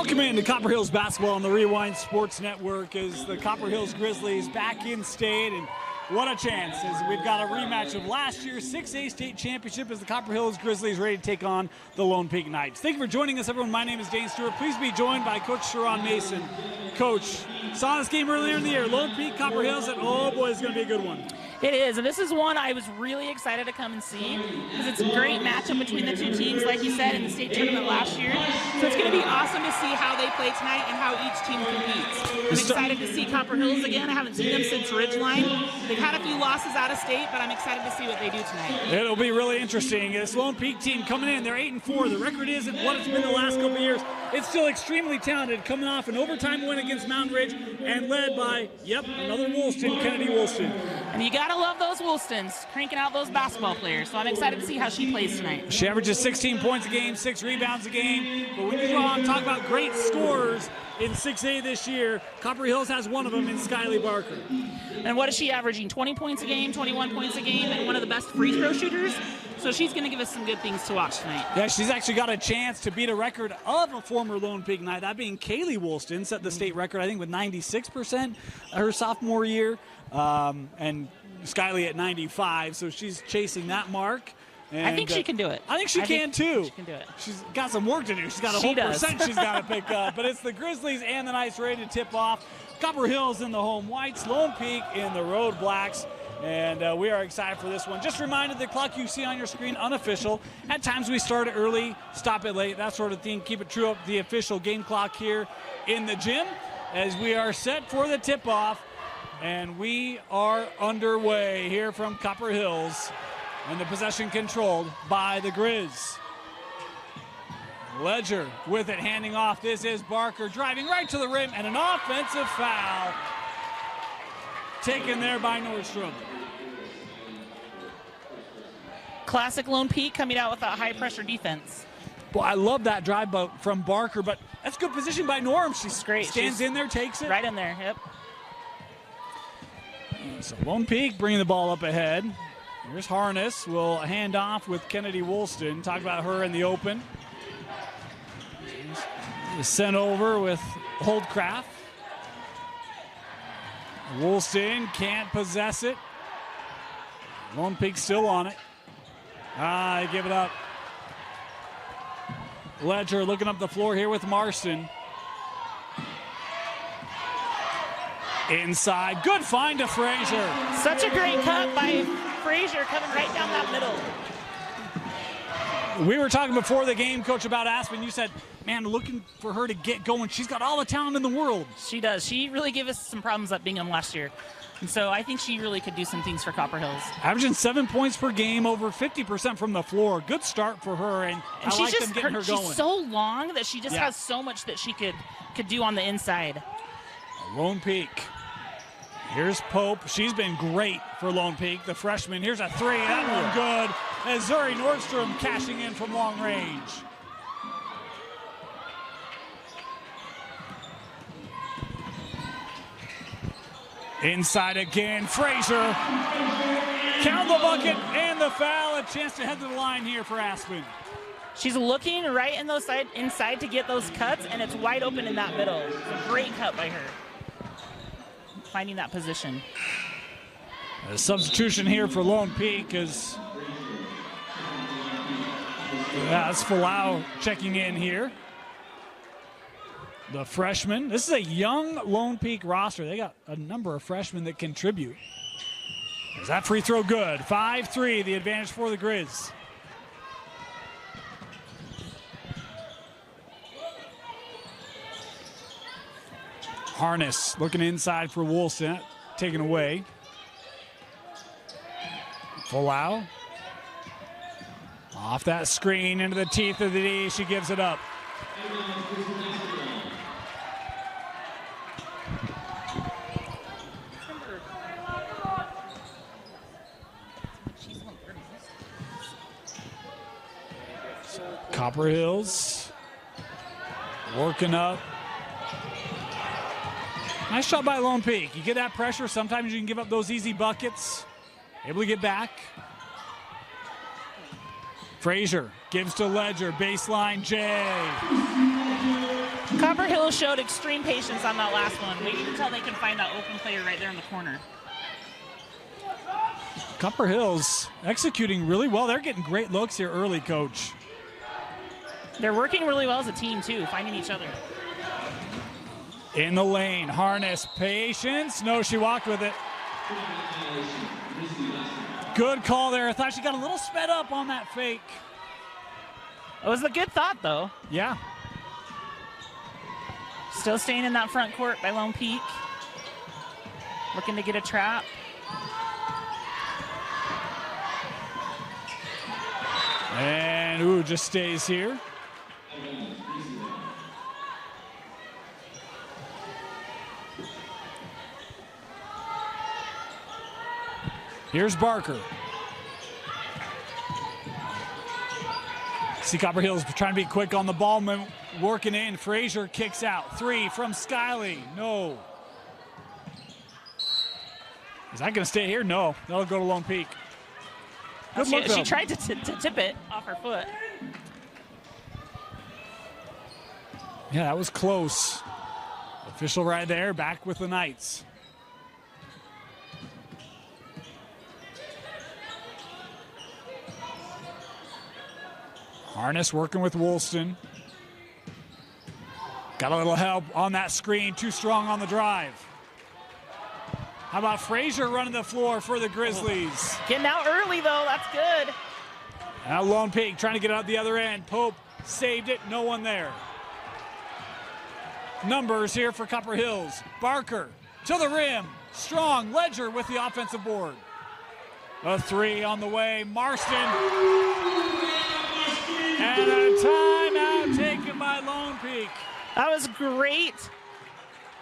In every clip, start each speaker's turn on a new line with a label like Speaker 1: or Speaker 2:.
Speaker 1: Welcome into Copper Hills basketball on the Rewind Sports Network as the Copper Hills Grizzlies back in state, and what a chance as we've got a rematch of last year's 6A state championship as the Copper Hills Grizzlies ready to take on the Lone Peak Knights. Thank you for joining us, everyone. My name is Dane Stewart. Please be joined by Coach Sharon Mason. Coach, saw this game earlier in the year, Lone Peak, Copper Hills, and oh boy, it's going to be a good one.
Speaker 2: It is, and this is one I was really excited to come and see because it's a great matchup between the two teams, like you said, in the state tournament last year. So it's going to be awesome to see how they play tonight and how each team competes. I'm excited to see Copper Hills again. I haven't seen them since Ridgeline. They've had a few losses out of state, but I'm excited to see what they do tonight.
Speaker 1: It'll be really interesting. This Lone Peak team coming in, they're 8-4. The record isn't what it's been the last couple of years. It's still extremely talented, coming off an overtime win against Mountain Ridge and led by, another Woolston, Kennedy Woolston.
Speaker 2: And you got to love those Woolstons, cranking out those basketball players. So I'm excited to see how she plays tonight.
Speaker 1: She averages 16 points a game, 6 rebounds a game. But when you talk about great scorers in 6A this year, Copper Hills has one of them in Skyly Barker.
Speaker 2: And what is she averaging? 20 points a game, 21 points a game, and one of the best free throw shooters. So she's going to give us some good things to watch tonight.
Speaker 1: Yeah, she's actually got a chance to beat a record of a former Lone Peak Knight, that being Kaylee Woolston, set the state record, I think, with 96% her sophomore year, and Skyly at 95, so she's chasing that mark. And
Speaker 2: I think she can do it.
Speaker 1: I think she can too.
Speaker 2: She can do it.
Speaker 1: She's got some work to do. She's got a whole percent she's got to pick up. But it's the Grizzlies and the Knights ready to tip off. Copper Hills in the home whites, Lone Peak in the road blacks. And we are excited for this one. Just a reminder, the clock you see on your screen, unofficial. At times we start it early, stop it late, that sort of thing. Keep it true up the official game clock here in the gym as we are set for the tip-off. And we are underway here from Copper Hills. And the possession controlled by the Grizz. Ledger with it, handing off. This is Barker driving right to the rim, and an offensive foul taken there by Nordstrom.
Speaker 2: Classic Lone Peak coming out with that high-pressure defense.
Speaker 1: Well, I love that drive from Barker, but that's good position by Norm. She's
Speaker 2: great.
Speaker 1: Stands in there, takes it.
Speaker 2: Right in there, yep.
Speaker 1: So Lone Peak bringing the ball up ahead. Here's Harness, will hand off with Kennedy Woolston. Talk about her in the open. Sent over with Holdcraft. Woolston can't possess it. Lone Peak still on it. They give it up. Ledger looking up the floor here with Marston. Inside, good find to Frazier.
Speaker 2: Such a great cut by Frazier coming right down that middle.
Speaker 1: We were talking before the game, Coach, about Aspen. You said, man, looking for her to get going. She's got all the talent in the world.
Speaker 2: She does. She really gave us some problems at Bingham last year. And so I think she really could do some things for Copper Hills.
Speaker 1: Averaging 7 points per game, over 50% from the floor. Good start for her, and I like them getting her going.
Speaker 2: She's so long that she just has so much that she could do on the inside.
Speaker 1: Lone Peak. Here's Pope. She's been great for Lone Peak, the freshman. Here's a three. That one good. As Zuri Nordstrom cashing in from long range. Inside again. Frazier. Count the bucket and the foul. A chance to head to the line here for Aspen.
Speaker 2: She's looking right in those inside to get those cuts, and it's wide open in that middle. It's a great cut by her. Finding that position.
Speaker 1: A substitution here for Lone Peak is that's Falau checking in here. The freshman. This is a young Lone Peak roster. They got a number of freshmen that contribute. Is that free throw good? 5-3, the advantage for the Grizz. Harness looking inside for Woolston, taken away. Falau. Off that screen into the teeth of the D, she gives it up. Copper Hills working up. Nice shot by Lone Peak. You get that pressure, sometimes you can give up those easy buckets. Able to get back. Frazier gives to Ledger, baseline J.
Speaker 2: Copper Hill showed extreme patience on that last one, waiting until they can find that open player right there in the corner.
Speaker 1: Copper Hill's executing really well. They're getting great looks here early, Coach.
Speaker 2: They're working really well as a team, too, finding each other.
Speaker 1: In the lane, Harness, patience. No, she walked with it. Good call there. I thought she got a little sped up on that fake.
Speaker 2: It was a good thought, though.
Speaker 1: Yeah.
Speaker 2: Still staying in that front court by Lone Peak. Looking to get a trap.
Speaker 1: And, ooh, just stays here. Here's Barker. See Copper Hill's trying to be quick on the ball, working in. Frazier kicks out. 3 from Skiley. No. Is that going to stay here? No. That'll go to Lone Peak. Good look,
Speaker 2: she tried to tip it off her foot.
Speaker 1: Yeah, that was close. Official right there, back with the Knights. Harness working with Woolston. Got a little help on that screen. Too strong on the drive. How about Frazier running the floor for the Grizzlies?
Speaker 2: Getting out early, though. That's good.
Speaker 1: Now Lone Peak trying to get out the other end. Pope saved it. No one there. Numbers here for Copper Hills. Barker to the rim. Strong. Ledger with the offensive board. A 3 on the way. Marston. And a timeout taken by Lone Peak.
Speaker 2: That was great.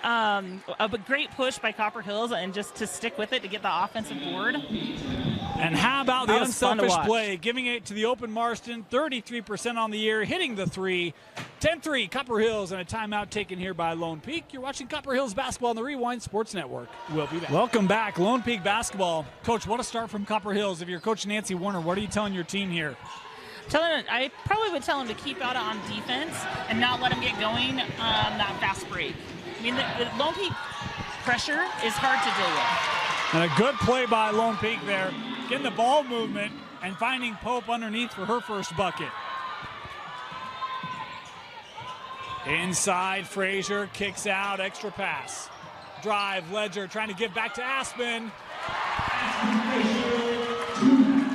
Speaker 2: A great push by Copper Hills and just to stick with it to get the offensive board.
Speaker 1: And how about the unselfish play? Giving it to the open Marston, 33% on the year, hitting the 3. 10-3, Copper Hills, and a timeout taken here by Lone Peak. You're watching Copper Hills basketball on the Rewind Sports Network. We'll be back. Welcome back, Lone Peak basketball. Coach, what a start from Copper Hills. If you're Coach Nancy Warner, what are you telling your team here?
Speaker 2: I probably would tell him to keep out on defense and not let him get going on that fast break. I mean, the Lone Peak pressure is hard to deal with.
Speaker 1: And a good play by Lone Peak there, getting the ball movement and finding Pope underneath for her first bucket. Inside, Frazier kicks out, extra pass. Drive, Ledger trying to give back to Aspen.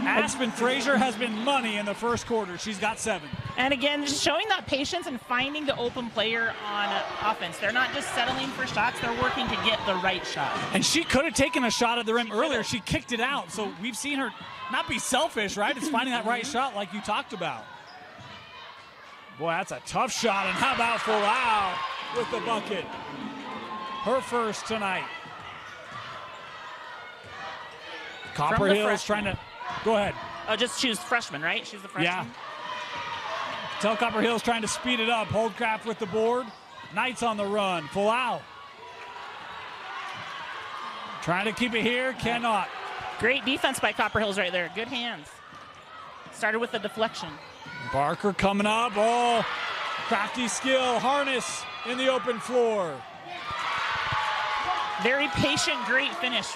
Speaker 1: Aspen Frazier has been money in the first quarter. She's got 7.
Speaker 2: And again, just showing that patience and finding the open player on offense. They're not just settling for shots, they're working to get the right shot.
Speaker 1: And she could have taken a shot at the rim earlier. She kicked it out. So we've seen her not be selfish, right? It's finding that right shot like you talked about. Boy, that's a tough shot. And how about Folau with the bucket? Her first tonight. Copper Hills trying to... Go ahead.
Speaker 2: Oh, just choose freshman, right? She's the freshman?
Speaker 1: Yeah. Tell Copper Hills trying to speed it up. Holdcraft with the board. Knights on the run. Folau. Trying to keep it here. Cannot.
Speaker 2: Great defense by Copper Hills right there. Good hands. Started with the deflection.
Speaker 1: Barker coming up. Oh, crafty skill. Harness in the open floor.
Speaker 2: Very patient, great finish.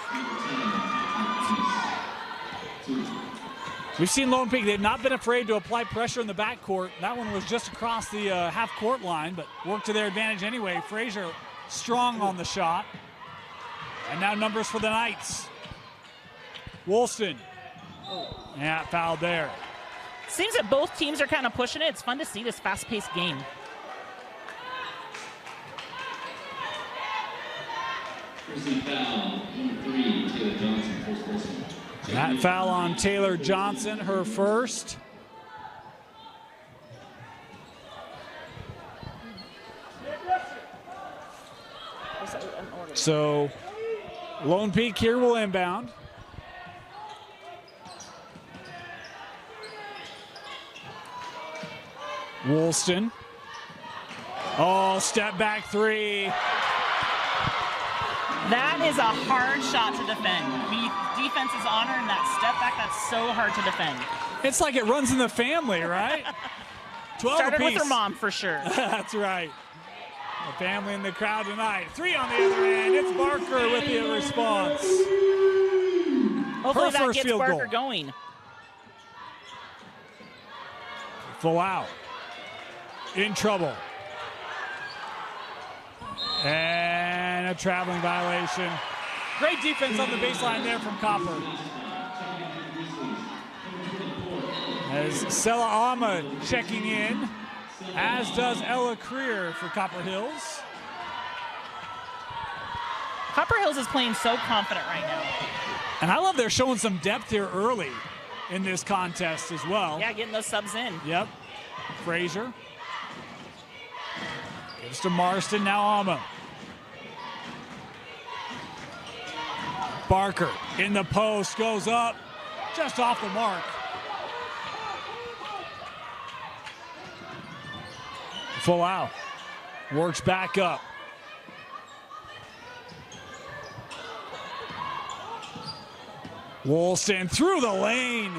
Speaker 1: We've seen Lone Peak. They've not been afraid to apply pressure in the backcourt. That one was just across the half-court line, but worked to their advantage anyway. Frazier strong on the shot. And now numbers for the Knights. Woolston. Yeah, fouled there.
Speaker 2: Seems that both teams are kind of pushing it. It's fun to see this fast-paced game.
Speaker 1: That foul on Taylor Johnson, her first. So Lone Peak here will inbound. Woolston. Oh, step back 3.
Speaker 2: That is a hard shot to defend. Defense is honoring that step back. That's so hard to defend.
Speaker 1: It's like it runs in the family, right? 12
Speaker 2: Started
Speaker 1: apiece.
Speaker 2: with her mom for sure.
Speaker 1: That's right. A family in the crowd tonight. 3 on the other end. It's Barker with the response.
Speaker 2: Hopefully
Speaker 1: Her
Speaker 2: that
Speaker 1: first
Speaker 2: gets
Speaker 1: field
Speaker 2: Barker
Speaker 1: goal.
Speaker 2: going.
Speaker 1: Full out. In trouble. And a traveling violation. Great defense on the baseline there from Copper. As Sela Ahmed checking in, as does Ella Creer for Copper Hills.
Speaker 2: Copper Hills is playing so confident right now.
Speaker 1: And I love they're showing some depth here early in this contest as well.
Speaker 2: Yeah, getting those subs in.
Speaker 1: Yep. Frazier. Gives to Marston, now Ahmed. Barker in the post, goes up, just off the mark. Full out. Works back up. Woolston through the lane.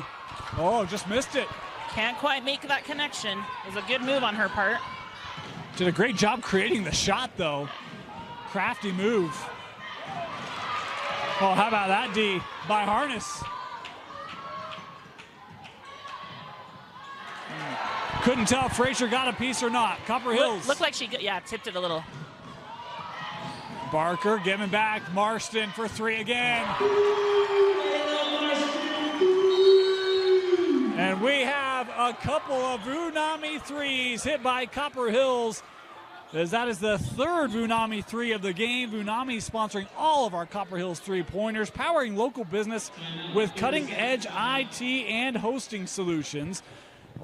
Speaker 1: Oh, just missed it.
Speaker 2: Can't quite make that connection. It was a good move on her part.
Speaker 1: Did a great job creating the shot, though. Crafty move. Oh, how about that D by Harness? Couldn't tell if Frazier got a piece or not. Copper Hills.
Speaker 2: Looked like she, tipped it a little.
Speaker 1: Barker giving back. Marston for 3 again. And we have a couple of Vunami threes hit by Copper Hills, as that is the 3rd Vunami 3 of the game. Vunami sponsoring all of our Copper Hills 3-pointers, powering local business with cutting-edge IT and hosting solutions.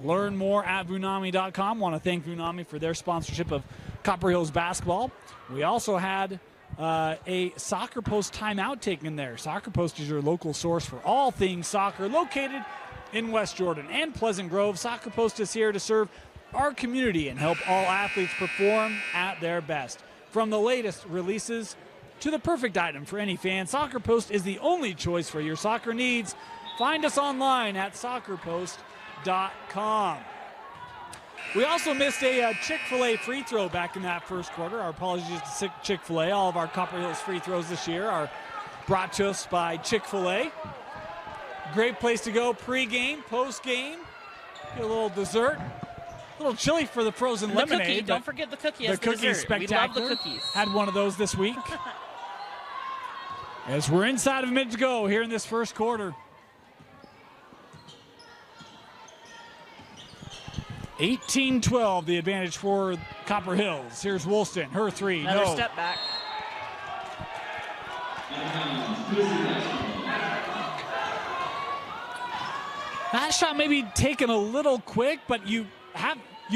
Speaker 1: Learn more at Vunami.com. Want to thank Vunami for their sponsorship of Copper Hills basketball. We also had a Soccer Post timeout taken there. Soccer Post is your local source for all things soccer, located in West Jordan and Pleasant Grove. Soccer Post is here to serve our community and help all athletes perform at their best. From the latest releases to the perfect item for any fan, Soccer Post is the only choice for your soccer needs. Find us online at soccerpost.com. We also missed a Chick-fil-A free throw back in that first quarter. Our apologies to Chick-fil-A. All of our Copper Hills free throws this year are brought to us by Chick-fil-A. Great place to go pre-game, post-game. Get a little dessert. A little chilly for the frozen lemonade.
Speaker 2: Cookie. Don't forget the cookie.
Speaker 1: The cookie is spectacular.
Speaker 2: We love the cookies.
Speaker 1: Had one of those this week. As we're inside of a minute to go here in this first quarter. 18-12, the advantage for Copper Hills. Here's Woolston, her 3.
Speaker 2: Another
Speaker 1: no.
Speaker 2: step back.
Speaker 1: That shot may be taken a little quick, but you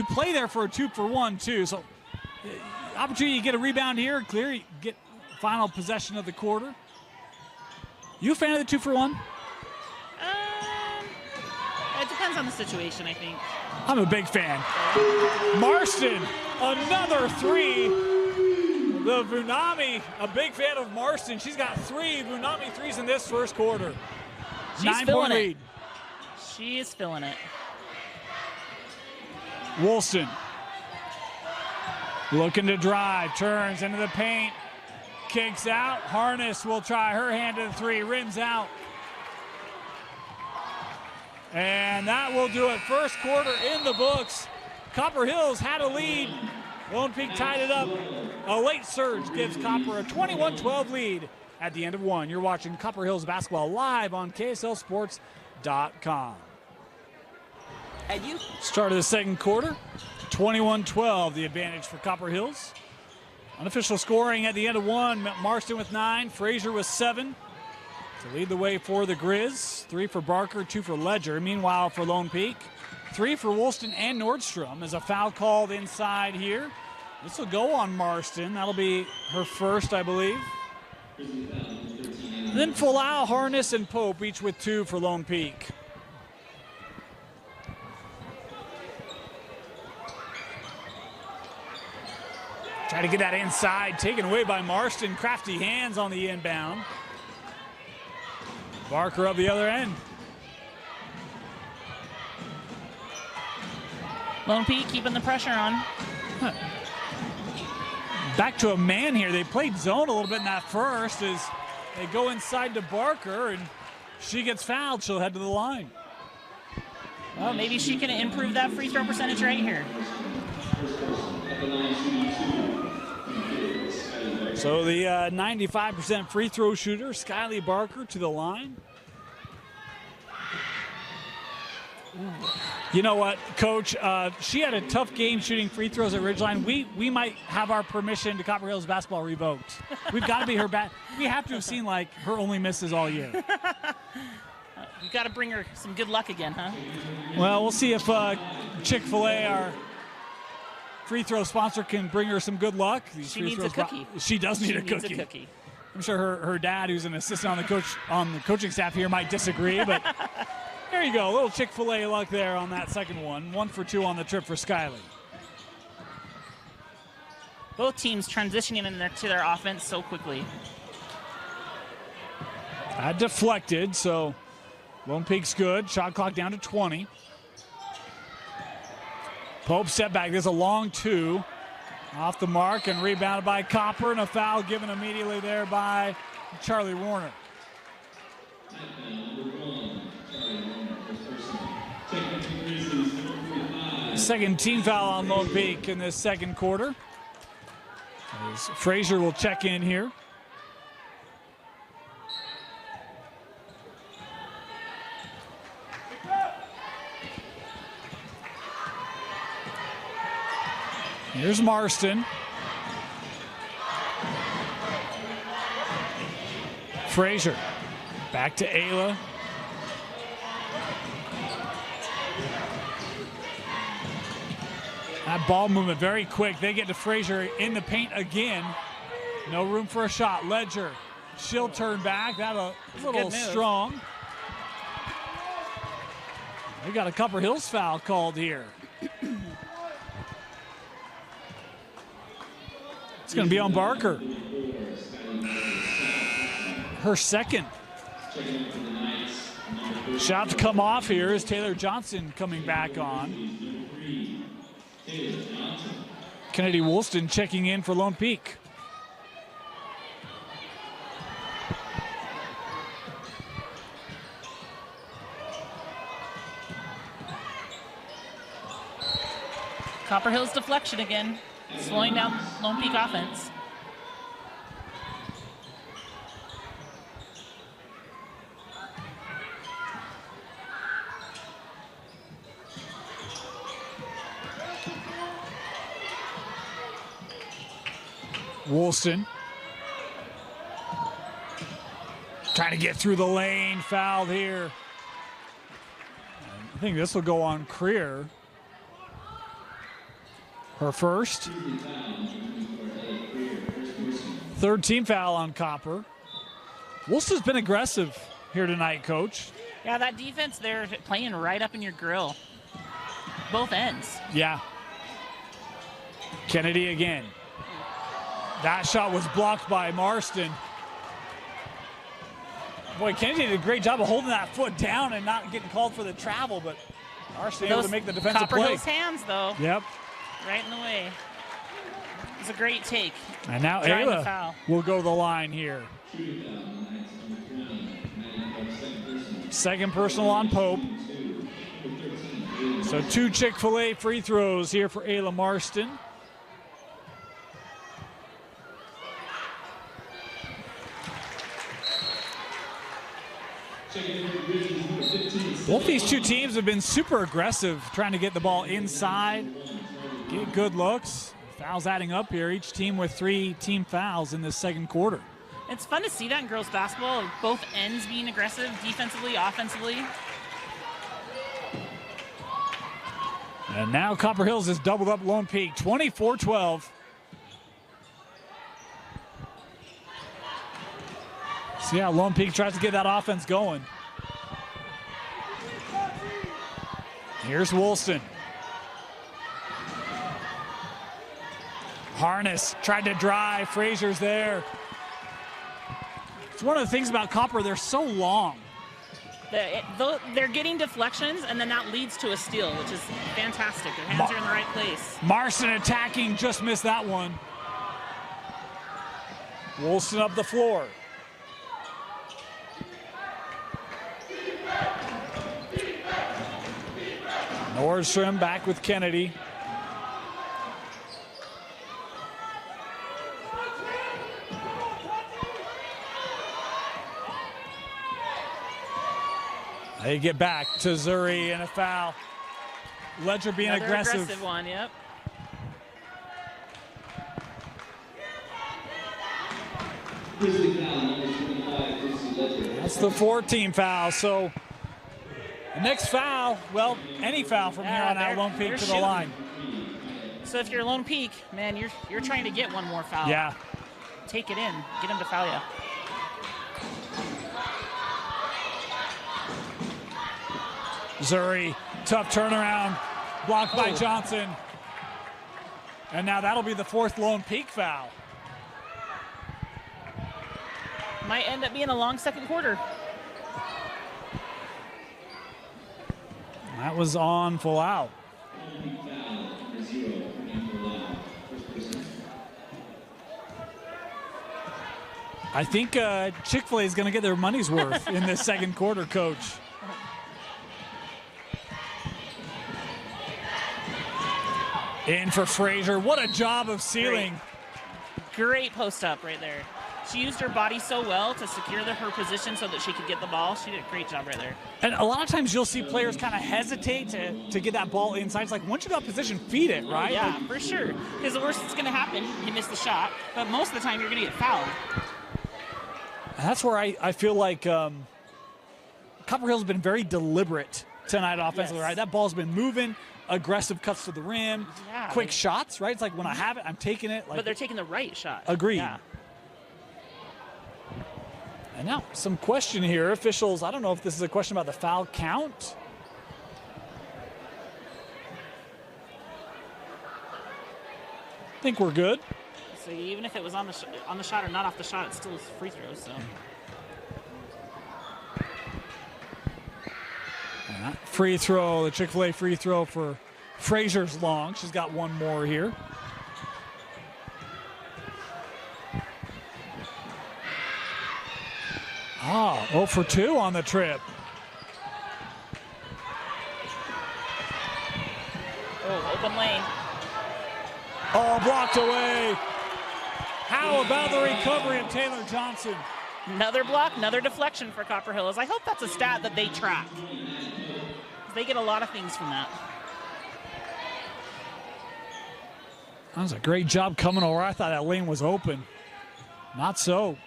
Speaker 1: play there for a 2-for-1 too. So opportunity to get a rebound here, clear, you get final possession of the quarter. You a fan of the 2-for-1?
Speaker 2: It depends on the situation, I think.
Speaker 1: I'm a big fan. Marston, another 3. The Vunami, a big fan of Marston. She's got 3 Vunami 3s in this first quarter.
Speaker 2: She's
Speaker 1: 9-point lead.
Speaker 2: She is feeling it.
Speaker 1: Woolston looking to drive, turns into the paint, kicks out. Harness will try her hand to the 3, rims out. And that will do it. First quarter in the books. Copper Hills had a lead. Lone Peak tied it up. A late surge gives Copper a 21-12 lead at the end of 1. You're watching Copper Hills basketball live on KSLSports.com.
Speaker 2: And you?
Speaker 1: Start of the second quarter. 21-12, the advantage for Copper Hills. Unofficial scoring at the end of 1. Marston with 9, Frazier with 7. To lead the way for the Grizz. 3 for Barker, 2 for Ledger. Meanwhile, for Lone Peak, 3 for Woolston and Nordstrom. As a foul called inside here. This will go on Marston. That'll be her first, I believe. Then Folau, Harness, and Pope, each with 2 for Lone Peak. Try to get that inside, taken away by Marston. Crafty hands on the inbound. Barker up the other end.
Speaker 2: Lone Peak keeping the pressure on.
Speaker 1: back to a man here. They played zone a little bit in that first as they go inside to Barker, and she gets fouled. She'll head to the line.
Speaker 2: Well, maybe she can improve that free throw percentage right here.
Speaker 1: So the 95% free throw shooter, Skyly Barker, to the line. You know what, Coach? She had a tough game shooting free throws at Ridgeline. We might have our permission to Copper Hills basketball revoked. We've got to be her back. We have to have seen like her only misses all year.
Speaker 2: You got to bring her some good luck again, huh?
Speaker 1: Well, we'll see if Chick-fil-A, our free throw sponsor, can bring her some good luck.
Speaker 2: She needs a cookie.
Speaker 1: She does need a cookie. I'm sure her dad, who's an assistant on the coaching staff here, might disagree, but there you go. A little Chick-fil-A luck there on that second one. 1 for 2 on the trip for Skyly.
Speaker 2: Both teams transitioning to their offense so quickly.
Speaker 1: That deflected, so Lone Peak's good. Shot clock down to 20. Pope step back. There's a long 2. Off the mark and rebounded by Copper, and a foul given immediately there by Charlie Warner. Second team foul on Lone Peak in this second quarter. As Frazier will check in here. Here's Marston. Frazier back to Ayla. That ball movement very quick. They get to Frazier in the paint again. No room for a shot. Ledger, she'll turn back. That a little strong. We got a Copper Hills foul called here. It's going to be on Barker. Her second. Shot to come off here is Taylor Johnson coming back on. Kennedy Woolston checking in for Lone Peak.
Speaker 2: Copper Hills deflection again, slowing down Lone Peak offense.
Speaker 1: Woolston trying to get through the lane, fouled here. I think this will go on Creer. Her first. Third team foul on Copper. Woolston's been aggressive here tonight, Coach.
Speaker 2: Yeah, that defense, they're playing right up in your grill. Both ends.
Speaker 1: Yeah. Kennedy again. That shot was blocked by Marston. Boy, Kennedy did a great job of holding that foot down and not getting called for the travel, but Marston able to make the defensive
Speaker 2: Copper
Speaker 1: play.
Speaker 2: Hills hands, though.
Speaker 1: Yep.
Speaker 2: Right in the way. It's a great take.
Speaker 1: And now Ayla will go to the line here. Second personal on Pope. So 2 Chick-fil-A free throws here for Ayla Marston. Both these two teams have been super aggressive, trying to get the ball inside, get good looks. Fouls adding up here. Each team with 3 team fouls in this second quarter.
Speaker 2: It's fun to see that in girls basketball, both ends being aggressive, defensively, offensively.
Speaker 1: And now Copper Hills has doubled up Lone Peak, 24-12. See how Lone Peak tries to get that offense going. Here's Woolston. Harness tried to drive. Frazier's there. It's one of the things about Copper, they're so long.
Speaker 2: They're getting deflections, and then that leads to a steal, which is fantastic. Their hands are in the right place.
Speaker 1: Marston attacking, just missed that one. Woolston up the floor. Nordstrom back with Kennedy. They get back to Zuri and a foul. Ledger being
Speaker 2: Another
Speaker 1: aggressive.
Speaker 2: Aggressive one, yep.
Speaker 1: That's the 14 foul. So the next foul, well, any foul from here on out, Lone Peak to the line.
Speaker 2: So if you're Lone Peak, man, you're trying to get one more foul.
Speaker 1: Yeah.
Speaker 2: Take it in. Get him to foul you.
Speaker 1: Zuri, tough turnaround, blocked by Johnson. And now that'll be the 4th Lone Peak foul.
Speaker 2: Might end up being a long second quarter.
Speaker 1: That was on full out. I think Chick-fil-A is going to get their money's worth in this second quarter, Coach. In for Frazier. What a job of sealing.
Speaker 2: Great post up right there. She used her body so well to secure her position so that she could get the ball. She did a great job right there.
Speaker 1: And a lot of times you'll see players kind of hesitate to get that ball inside. It's like, once you got position, feed it, right?
Speaker 2: Yeah, for sure. Because the worst that's going to happen, you miss the shot. But most of the time, you're going to get fouled.
Speaker 1: And that's where I feel like Copper Hill's been very deliberate tonight offensively,
Speaker 2: Yes.
Speaker 1: right? That ball's been moving. Aggressive cuts to the rim,
Speaker 2: Yeah,
Speaker 1: quick shots, right? It's like when I have it, I'm taking it. Like,
Speaker 2: but they're taking the right shot.
Speaker 1: Agreed.
Speaker 2: Yeah.
Speaker 1: And now some question here. Officials, I don't know if this is a question about the foul count. I think we're good.
Speaker 2: So even if it was on the shot or not off the shot, it's still free throws. So.
Speaker 1: Free throw, the Chick-fil-A free throw for Frazier's long. She's got one more here. Ah, 0 for 2 on the trip.
Speaker 2: Oh, open lane.
Speaker 1: Oh, blocked away. How about the recovery of Taylor Johnson?
Speaker 2: Another block, another deflection for Copper Hills. I hope that's a stat that they track. They get a lot of things from that.
Speaker 1: That was a great job coming over. I thought that lane was open. Not so.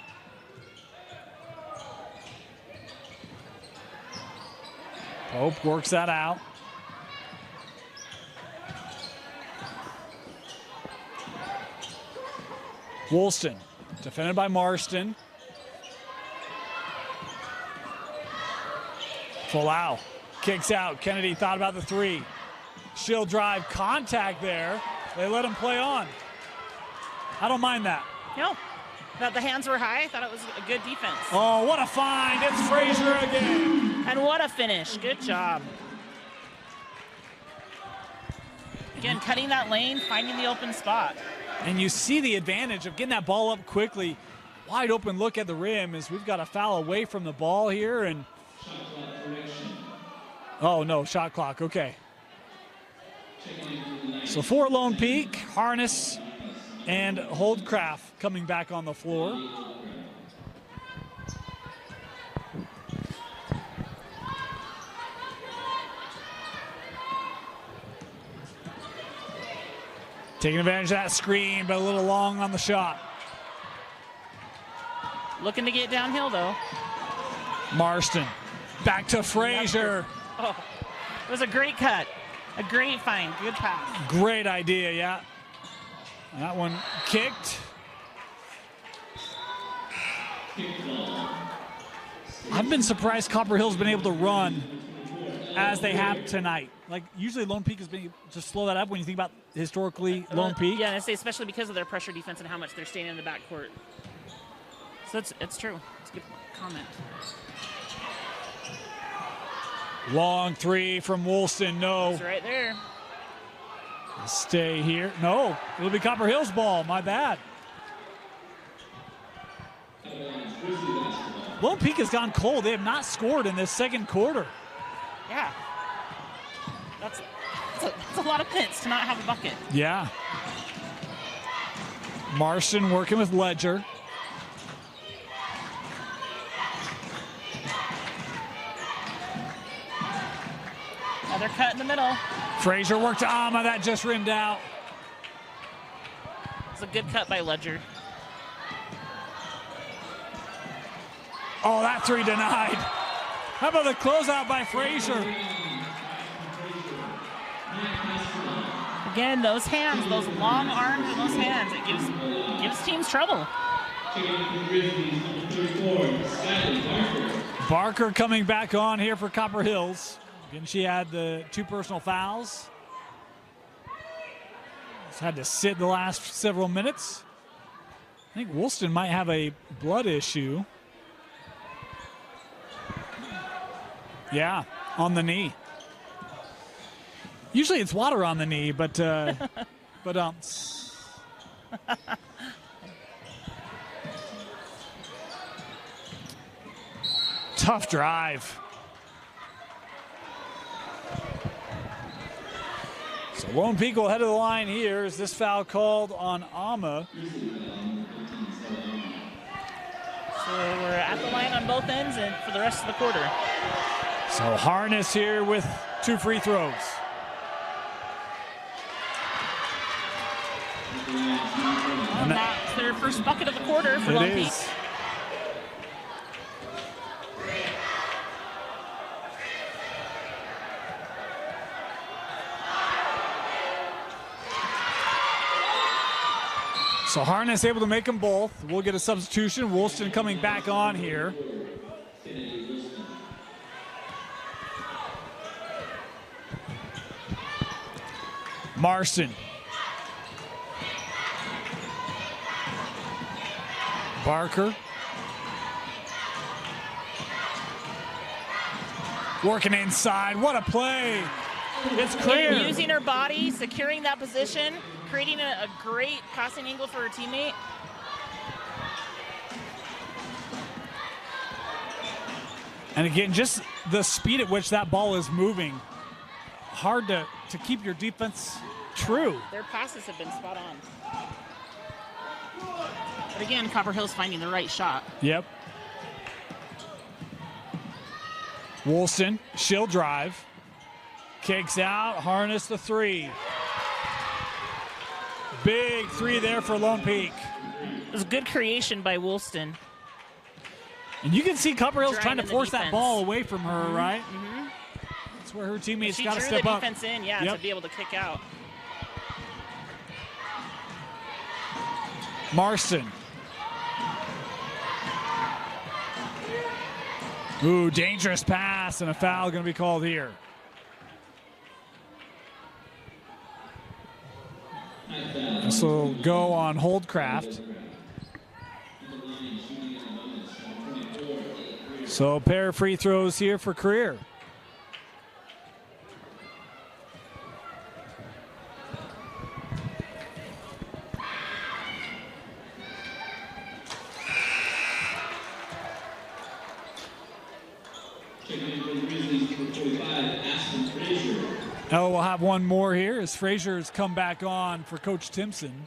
Speaker 1: Pope works that out. Woolston, defended by Marston. Folau kicks out. Kennedy thought about the 3. She'll drive, contact there. They let him play on. I don't mind that.
Speaker 2: No, that the hands were high. I thought it was a good defense.
Speaker 1: Oh, what a find. It's Frazier again.
Speaker 2: And what a finish. Good job. Again, cutting that lane, finding the open spot.
Speaker 1: And you see the advantage of getting that ball up quickly. Wide open look at the rim as we've got a foul away from the ball here. And oh, no, shot clock. Okay. So for Lone Peak, Harness and Holdcraft coming back on the floor. Taking advantage of that screen, but a little long on the shot.
Speaker 2: Looking to get downhill, though.
Speaker 1: Marston, back to Frazier.
Speaker 2: Oh, it was a great cut. A great find. Good pass.
Speaker 1: Great idea, yeah. That one kicked. I've been surprised Copper Hill's been able to run as they have tonight. Like, usually Lone Peak has been able to slow that up when you think about historically Lone Peak.
Speaker 2: Yeah, and I say especially because of their pressure defense and how much they're staying in the backcourt. So it's true. It's a good comment.
Speaker 1: Long 3 from Woolston, no.
Speaker 2: It's right there.
Speaker 1: Stay here. No, it'll be Copper Hill's ball. My bad. Lone Peak has gone cold. They have not scored in this second quarter.
Speaker 2: Yeah. That's a lot of pits to not have a bucket.
Speaker 1: Yeah. Marston working with Ledger.
Speaker 2: Another cut in the middle.
Speaker 1: Frazier worked to Ama. That just rimmed out.
Speaker 2: It's a good cut by Ledger.
Speaker 1: Oh, that three denied. How about the closeout by Frazier?
Speaker 2: Again, those hands, those long arms and those hands, it gives teams trouble.
Speaker 1: Barker coming back on here for Copper Hills. Again, she had the 2 personal fouls. Just had to sit the last several minutes. I think Woolston might have a blood issue. Yeah, on the knee. Usually it's water on the knee, but tough drive. So Lone Peak will head to the line here. Is this foul called on Ama?
Speaker 2: So we're at the line on both ends and for the rest of the quarter.
Speaker 1: So Harness here with 2 free throws.
Speaker 2: And that's their first bucket of the quarter for Lone Peak.
Speaker 1: So Harness able to make them both. We'll get a substitution. Woolston coming back on here. Marston. Barker. Working inside. What a play. It's clear.
Speaker 2: Using her body, securing that position, creating a great passing angle for her teammate.
Speaker 1: And again, just the speed at which that ball is moving. Hard to keep your defense true.
Speaker 2: Their passes have been spot on. But again, Copper Hill's finding the right shot.
Speaker 1: Yep. Woolston, she'll drive. Kicks out, Harness the 3. Big 3 there for Lone Peak.
Speaker 2: It was a good creation by Woolston.
Speaker 1: And you can see Copper Hill's trying to force that ball away from her, right?
Speaker 2: Mm-hmm.
Speaker 1: That's where her teammates got to
Speaker 2: step
Speaker 1: up.
Speaker 2: She drew the defense in, yeah, to be able to kick out.
Speaker 1: Marston. Ooh, dangerous pass, and a foul going to be called here. This will go on Holdcraft. So a pair of free throws here for Career. Oh, we'll have one more here as Frazier's come back on for Coach Timpson.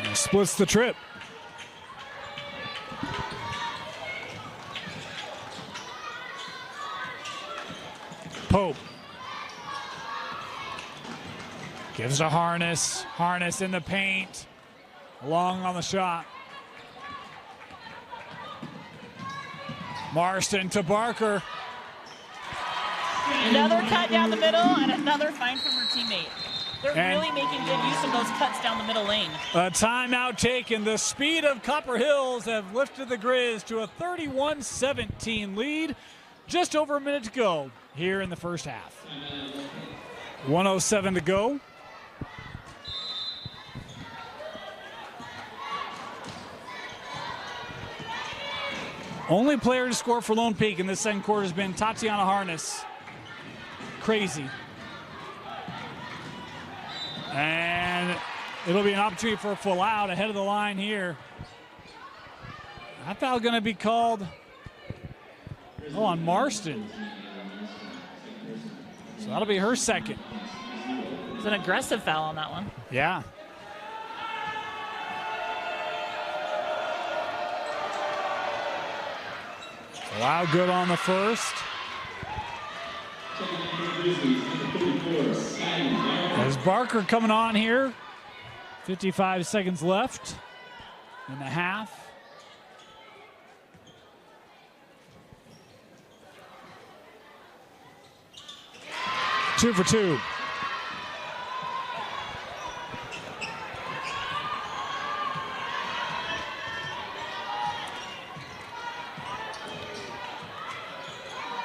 Speaker 1: And splits the trip. Pope. Gives a Harness. Harness in the paint. Long on the shot. Marston to Barker.
Speaker 2: Another cut down the middle and another find from her teammate. They're really making good use of those cuts down the middle lane.
Speaker 1: A timeout taken. The speed of Copper Hills have lifted the Grizz to a 31-17 lead. Just over a minute to go here in the first half. 1:07 to go. Only player to score for Lone Peak in this second quarter has been Tatiana Harness. Crazy. And It'll be an opportunity for a full out ahead of the line here. That foul going to be called on Marston. So that'll be her second.
Speaker 2: It's an aggressive foul on that one.
Speaker 1: Yeah. Wow, good on the first. There's Barker coming on here. 55 seconds left in the half. Two for two.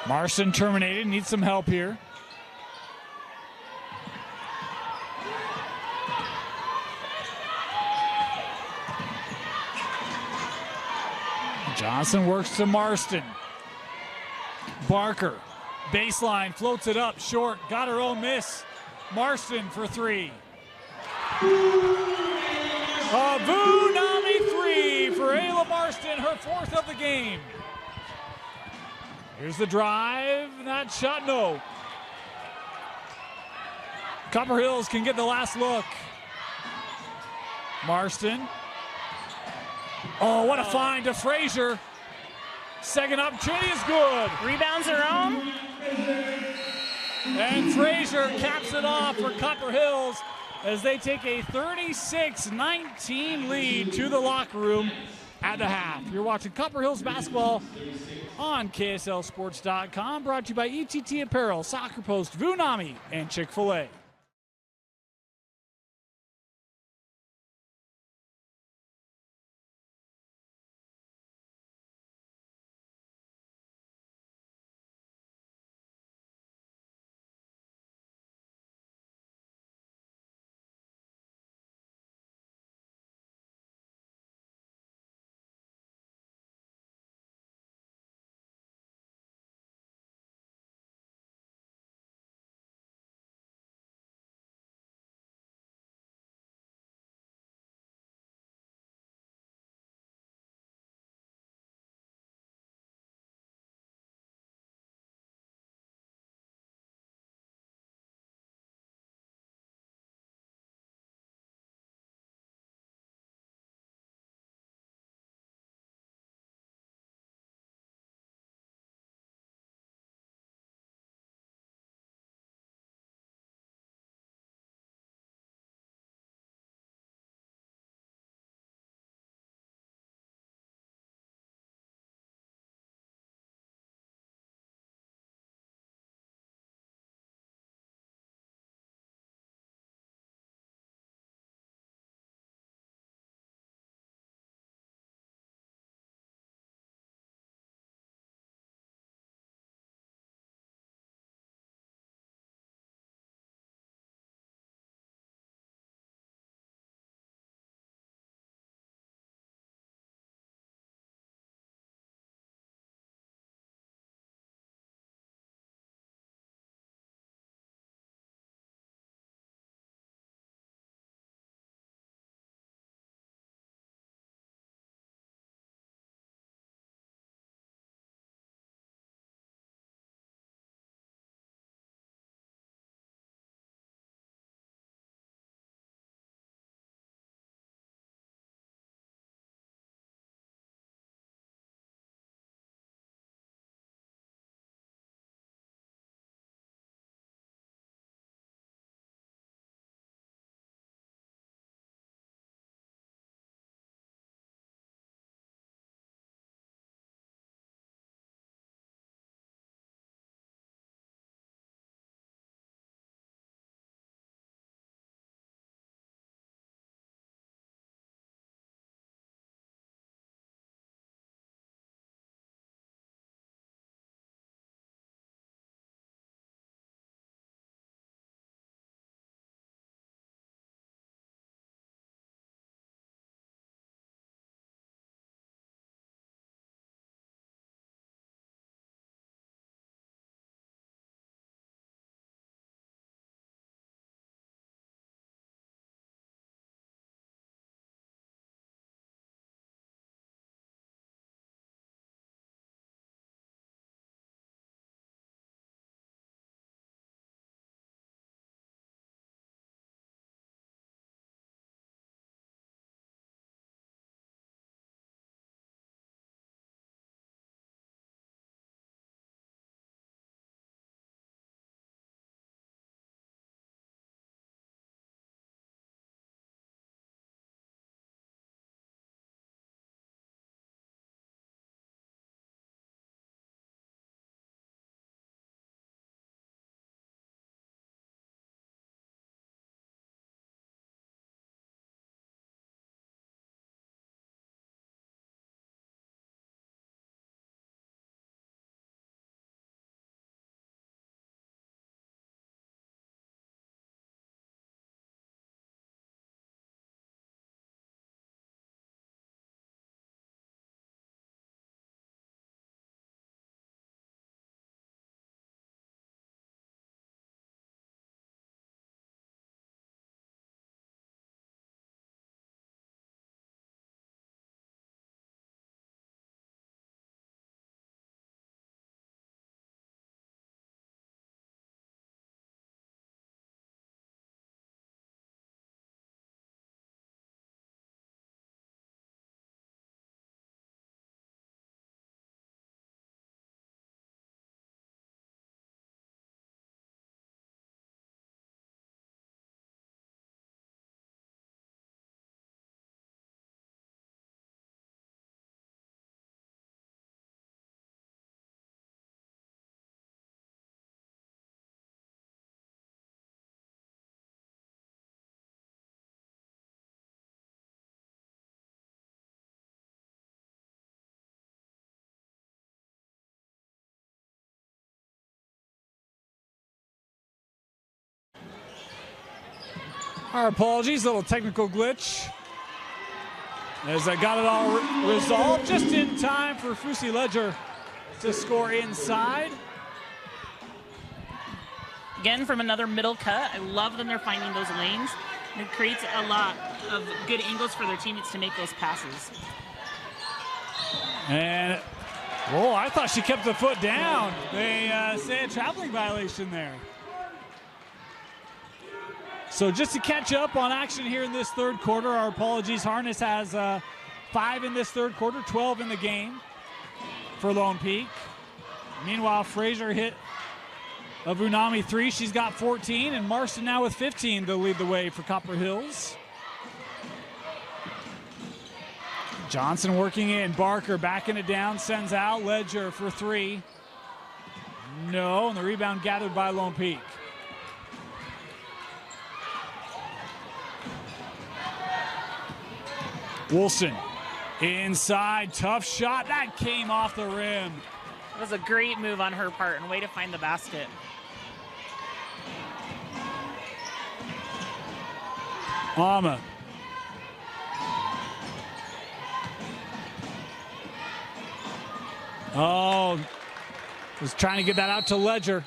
Speaker 1: Marston terminated, needs some help here. Johnson works to Marston. Barker, baseline, floats it up, short, got her own miss. Marston for three. A Vunami three for Ayla Marston, her fourth of the game. Here's the drive, that shot, no. Copper Hills can get the last look. Marston. Oh, what a find to Frazier. Second opportunity is good.
Speaker 2: Rebounds her own.
Speaker 1: And Frazier caps it off for Copper Hills as they take a 36-19 lead to the locker room at the half. You're watching Copper Hills basketball on KSLSports.com, brought to you by ETT Apparel, Soccer Post, Vunami, and Chick-fil-A. Our apologies, little technical glitch. As I got it all resolved just in time for Fusi Ledger to score inside.
Speaker 2: Again, from another middle cut. I love them. They're finding those lanes. It creates a lot of good angles for their teammates to make those passes.
Speaker 1: And, oh, I thought she kept the foot down. They say a traveling violation there. So just to catch up on action here in this third quarter, our apologies. Harness has 5 in this third quarter, 12 in the game for Lone Peak. Meanwhile, Fraser hit of Unami 3. She's got 14, and Marston now with 15 to lead the way for Copper Hills. Johnson working in. Barker backing it down, sends out. Ledger for 3. No, and the rebound gathered by Lone Peak. Wilson inside, tough shot. That came off the rim.
Speaker 2: It was a great move on her part and way to find the basket.
Speaker 1: Ama. Oh, was trying to get that out to Ledger.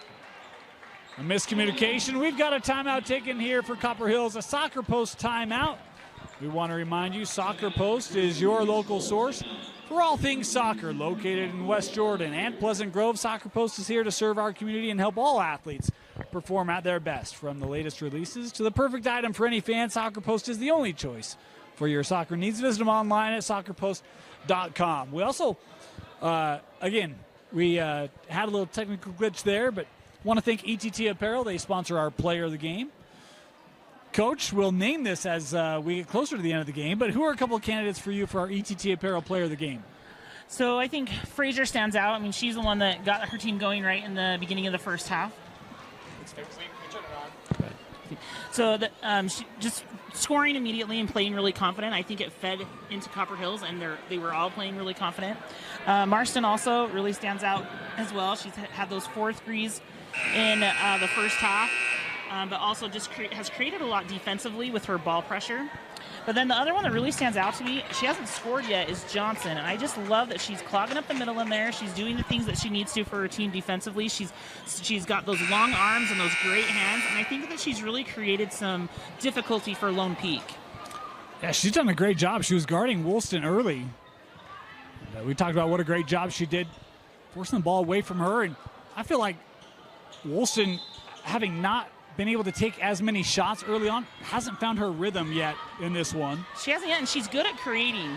Speaker 1: A miscommunication. We've got a timeout taken here for Copper Hills, a Soccer Post timeout. We want to remind you, Soccer Post is your local source for all things soccer, located in West Jordan and Pleasant Grove. Soccer Post is here to serve our community and help all athletes perform at their best. From the latest releases to the perfect item for any fan, Soccer Post is the only choice for your soccer needs. Visit them online at soccerpost.com. We also, again, we had a little technical glitch there, but want to thank ETT Apparel. They sponsor our player of the game. Coach, we'll name this as we get closer to the end of the game, but who are a couple of candidates for you for our ETT Apparel player of the game?
Speaker 2: So I think Fraser stands out. I mean, she's the one that got her team going right in the beginning of the first half. So she just scoring immediately and playing really confident. I think it fed into Copper Hills, and they were all playing really confident. Marston also really stands out as well. She's had those 4 threes in the first half. But also just has created a lot defensively with her ball pressure. But then the other one that really stands out to me, she hasn't scored yet, is Johnson. And I just love that she's clogging up the middle in there. She's doing the things that she needs to for her team defensively. She's got those long arms and those great hands. And I think that she's really created some difficulty for Lone Peak.
Speaker 1: Yeah, she's done a great job. She was guarding Woolston early. We talked about what a great job she did forcing the ball away from her. And I feel like Woolston, having not been able to take as many shots early on, hasn't found her rhythm yet in this one.
Speaker 2: She hasn't yet, and she's good at creating.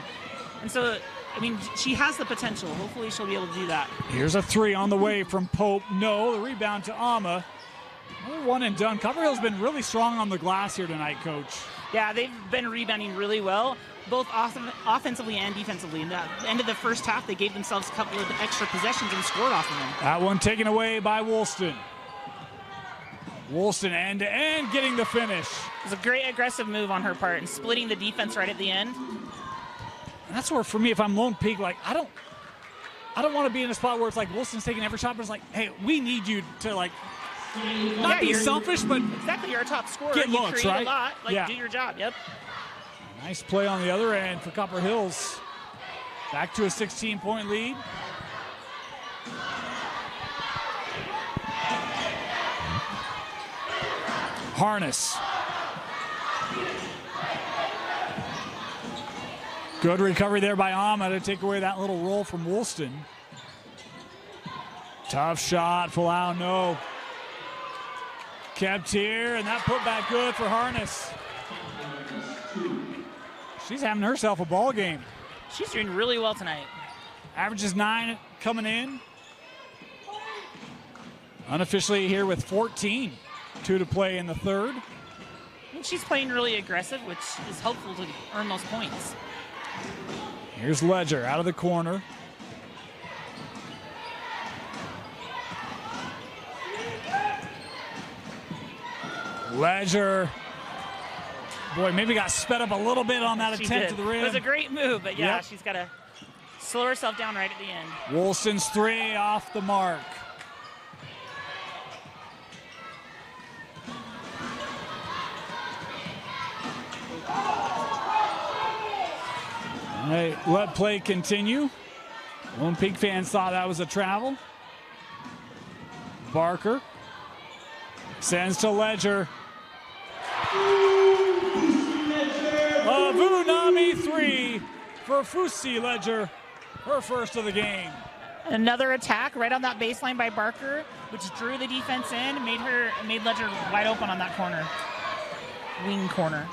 Speaker 2: And so, I mean, she has the potential. Hopefully she'll be able to do that.
Speaker 1: Here's a 3 on the way from Pope. No, the rebound to Ama. Another one and done. Copper Hill's been really strong on the glass here tonight, Coach.
Speaker 2: Yeah, they've been rebounding really well, both offensively and defensively. In the end of the first half, they gave themselves a couple of extra possessions and scored off of them.
Speaker 1: That one taken away by Woolston. Woolston end-to-end getting the finish.
Speaker 2: It was a great aggressive move on her part and splitting the defense right at the end.
Speaker 1: And that's where, for me, if I'm Lone Peak, like, I don't want to be in a spot where it's like Woolston's taking every shot, but it's like, hey, we need you to, like, not be selfish, but
Speaker 2: exactly, you're a top scorer.
Speaker 1: Get
Speaker 2: you
Speaker 1: looks,
Speaker 2: create
Speaker 1: right?
Speaker 2: a lot. Like,
Speaker 1: yeah.
Speaker 2: Do your job. Yep.
Speaker 1: Nice play on the other end for Copper Hills. Back to a 16-point lead. Harness. Good recovery there by Ama to take away that little roll from Woolston. Tough shot, full out, no. Kept here, and that put back good for Harness. She's having herself a ball game.
Speaker 2: She's doing really well tonight.
Speaker 1: Averages 9 coming in. Unofficially here with 14. 2 to play in the third.
Speaker 2: And she's playing really aggressive, which is helpful to earn those points.
Speaker 1: Here's Ledger out of the corner. Ledger, boy, maybe got sped up a little bit on that attempt to the rim.
Speaker 2: It was a great move, but yeah, she's got to slow herself down right at the end.
Speaker 1: Woolston's 3 off the mark. They let play continue. Lone Peak fans thought that was a travel. Barker sends to Ledger. A Vunami 3 for Fusi Ledger, her first of the game.
Speaker 2: Another attack right on that baseline by Barker, which drew the defense in, made Ledger wide open on that corner, wing corner.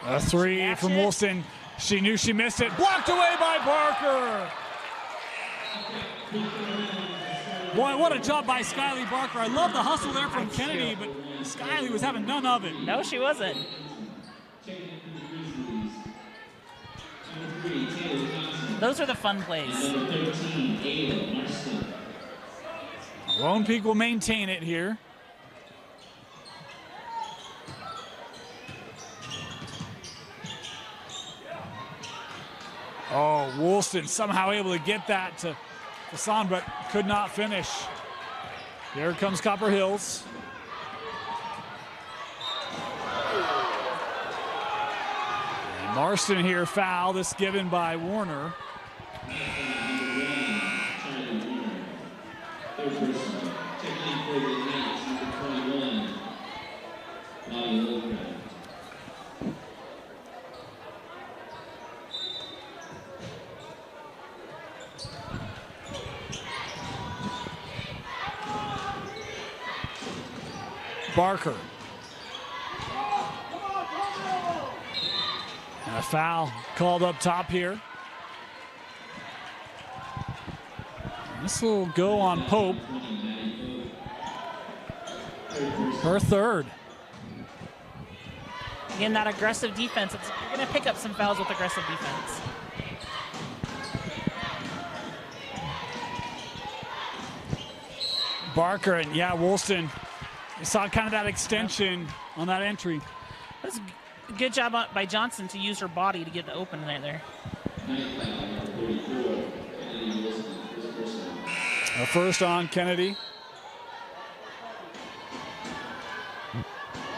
Speaker 1: A three from Woolston. She knew she missed it. Blocked away by Barker. Boy, what a job by Skyly Barker. I love the hustle there from Kennedy, but Skyly was having none of it.
Speaker 2: No, she wasn't. Those are the fun plays.
Speaker 1: Lone Peak will maintain it here. Oh, Woolston somehow able to get that to Hassan, but could not finish. Here comes Copper Hills. And Marston here foul, this given by Warner. Barker. And a foul called up top here. This will go on Pope. Her third.
Speaker 2: Again, that aggressive defense, you're going to pick up some fouls with aggressive defense.
Speaker 1: Barker and Woolston. You saw kind of that extension on that entry.
Speaker 2: That's a good job by Johnson to use her body to get the open right there.
Speaker 1: A first on Kennedy.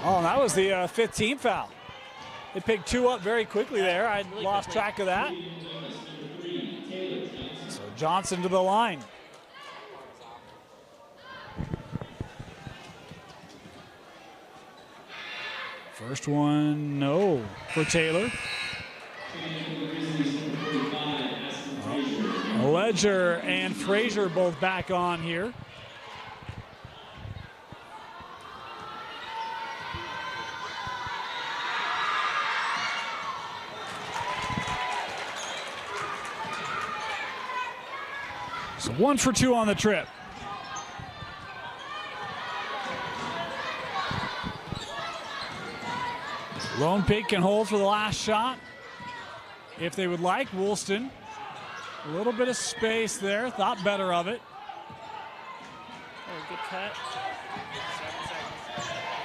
Speaker 1: Oh, that was the fifth team foul. They picked two up very quickly there. I lost track of that. So Johnson to the line. First one, no, for Taylor. Ledger and Frazier both back on here. So 1 for 2 on the trip. Lone Peak can hold for the last shot if they would like. Woolston, a little bit of space there, thought better of it.
Speaker 2: Oh, good cut.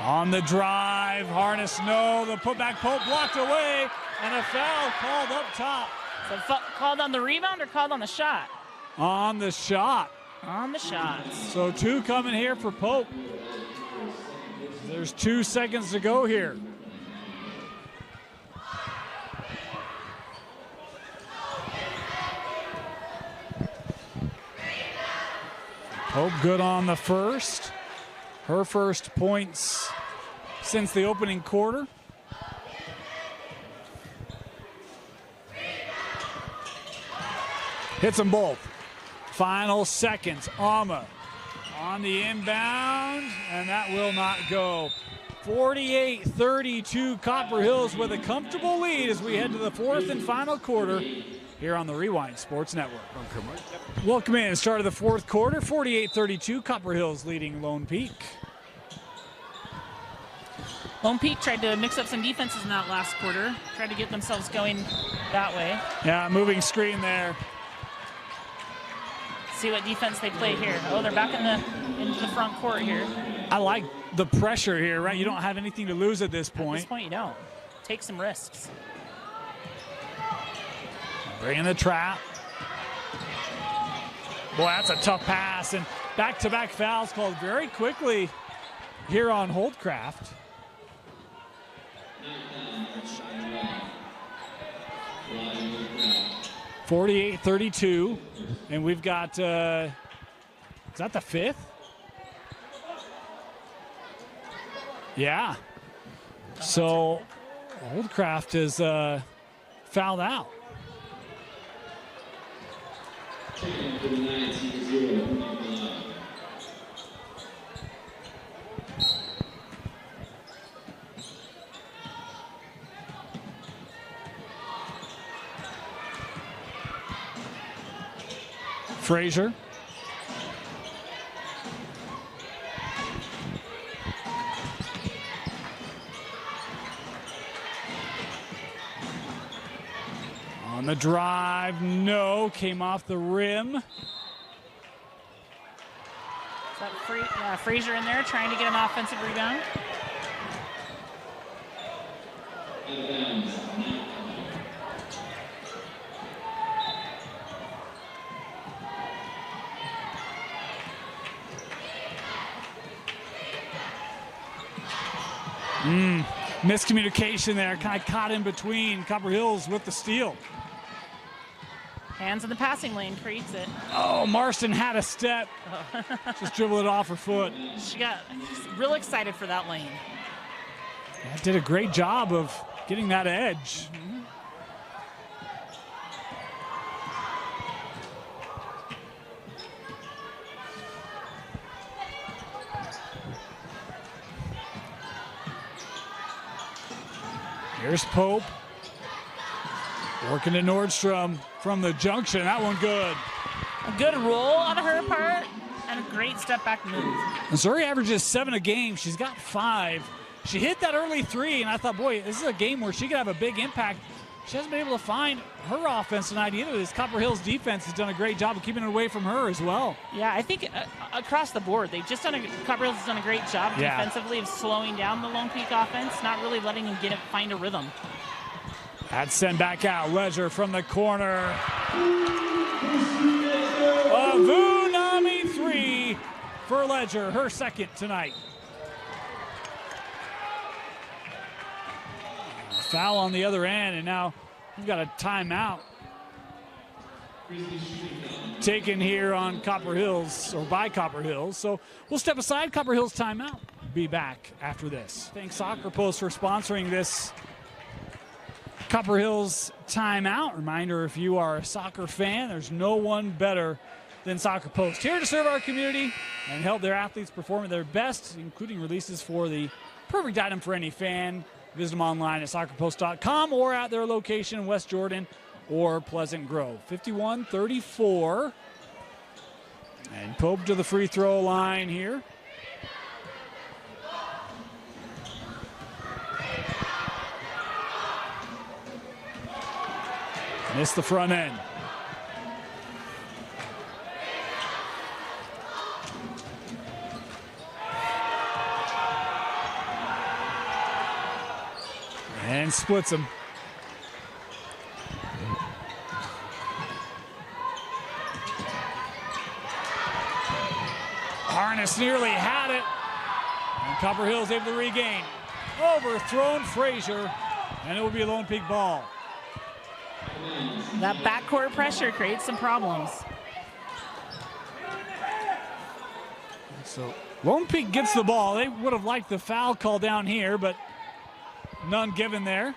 Speaker 1: On the drive, Harness, no, the putback, Pope blocked away, and a foul called up top.
Speaker 2: So called on the rebound or called on the shot?
Speaker 1: On the shot.
Speaker 2: On the shots.
Speaker 1: So 2 coming here for Pope. There's 2 seconds to go here. Pope good on the first. Her first points since the opening quarter. Hits them both. Final seconds. Ama on the inbound, and that will not go. 48-32, Copper Hills with a comfortable lead as we head to the 4th and final quarter here on the Rewind Sports Network. Welcome in. Start of the 4th quarter, 48-32, Copper Hills leading Lone Peak.
Speaker 2: Lone Peak tried to mix up some defenses in that last quarter, tried to get themselves going that way.
Speaker 1: Yeah, moving screen there.
Speaker 2: See what defense they play here. Oh, they're back into the front court here.
Speaker 1: I like the pressure here, right? You don't have anything to lose at this point.
Speaker 2: At this point, you don't. Take some risks.
Speaker 1: Bringing the trap. Boy, that's a tough pass. And back-to-back fouls called very quickly here on Holdcraft. 48-32, and we've got, is that the 5th? Yeah. So Oldcraft is fouled out. Frazier. On the drive, no, came off the rim.
Speaker 2: Is that Frazier in there trying to get an offensive rebound?
Speaker 1: Miscommunication there, kind of caught in between. Copper Hills with the steal.
Speaker 2: Hands in the passing lane creates it.
Speaker 1: Oh, Marston had a step. Just dribbled it off her foot.
Speaker 2: She got real excited for that lane.
Speaker 1: Yeah, did a great job of getting that edge. Here's Pope. Working to Nordstrom from the junction. That one good.
Speaker 2: A good roll on her part and a great step back move.
Speaker 1: Missouri averages 7 a game. She's got 5. She hit that early 3, and I thought, boy, this is a game where she could have a big impact. She hasn't been able to find her offense tonight either. This Copper Hills defense has done a great job of keeping it away from her as well.
Speaker 2: Yeah, I think across the board, they've just done Copper Hills has done a great job defensively of slowing down the Lone Peak offense, not really letting them find a rhythm.
Speaker 1: That's sent back out. Ledger from the corner. Vunami 3 for Ledger, her second tonight. Foul on the other end, and now we've got a timeout taken here on Copper Hills, or by Copper Hills. So we'll step aside. Copper Hills timeout. Be back after this. Thanks Soccer Post for sponsoring this Copper Hills timeout. Reminder, if you are a soccer fan, there's no one better than Soccer Post. Here to serve our community and help their athletes perform at their best, including releases for the perfect item for any fan. Visit them online at soccerpost.com or at their location in West Jordan or Pleasant Grove. 51-34. And Pope to the free throw line here. Missed the front end. And splits them. Harness nearly had it. And Copper Hills able to regain. Overthrown Frazier. And it will be a Lone Peak ball.
Speaker 2: That backcourt pressure creates some problems.
Speaker 1: So Lone Peak gets the ball. They would have liked the foul call down here, but none given there.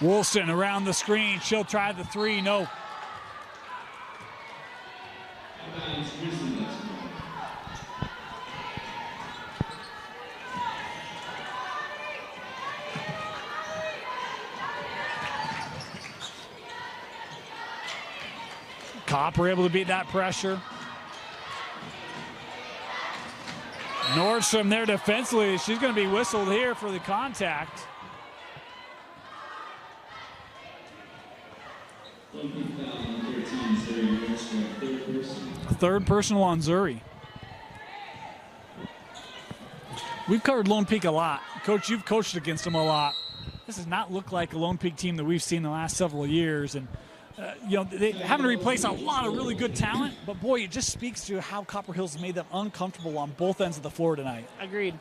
Speaker 1: Woolston around the screen. She'll try the 3. No. Copper able to beat that pressure. Nordstrom there defensively. She's going to be whistled here for the contact. Third personal on Zuri. We've covered Lone Peak a lot. Coach, you've coached against them a lot. This does not look like a Lone Peak team that we've seen the last several years. And They having to replace a lot of really good talent, but boy, it just speaks to how Copper Hills made them uncomfortable on both ends of the floor tonight.
Speaker 2: Agreed.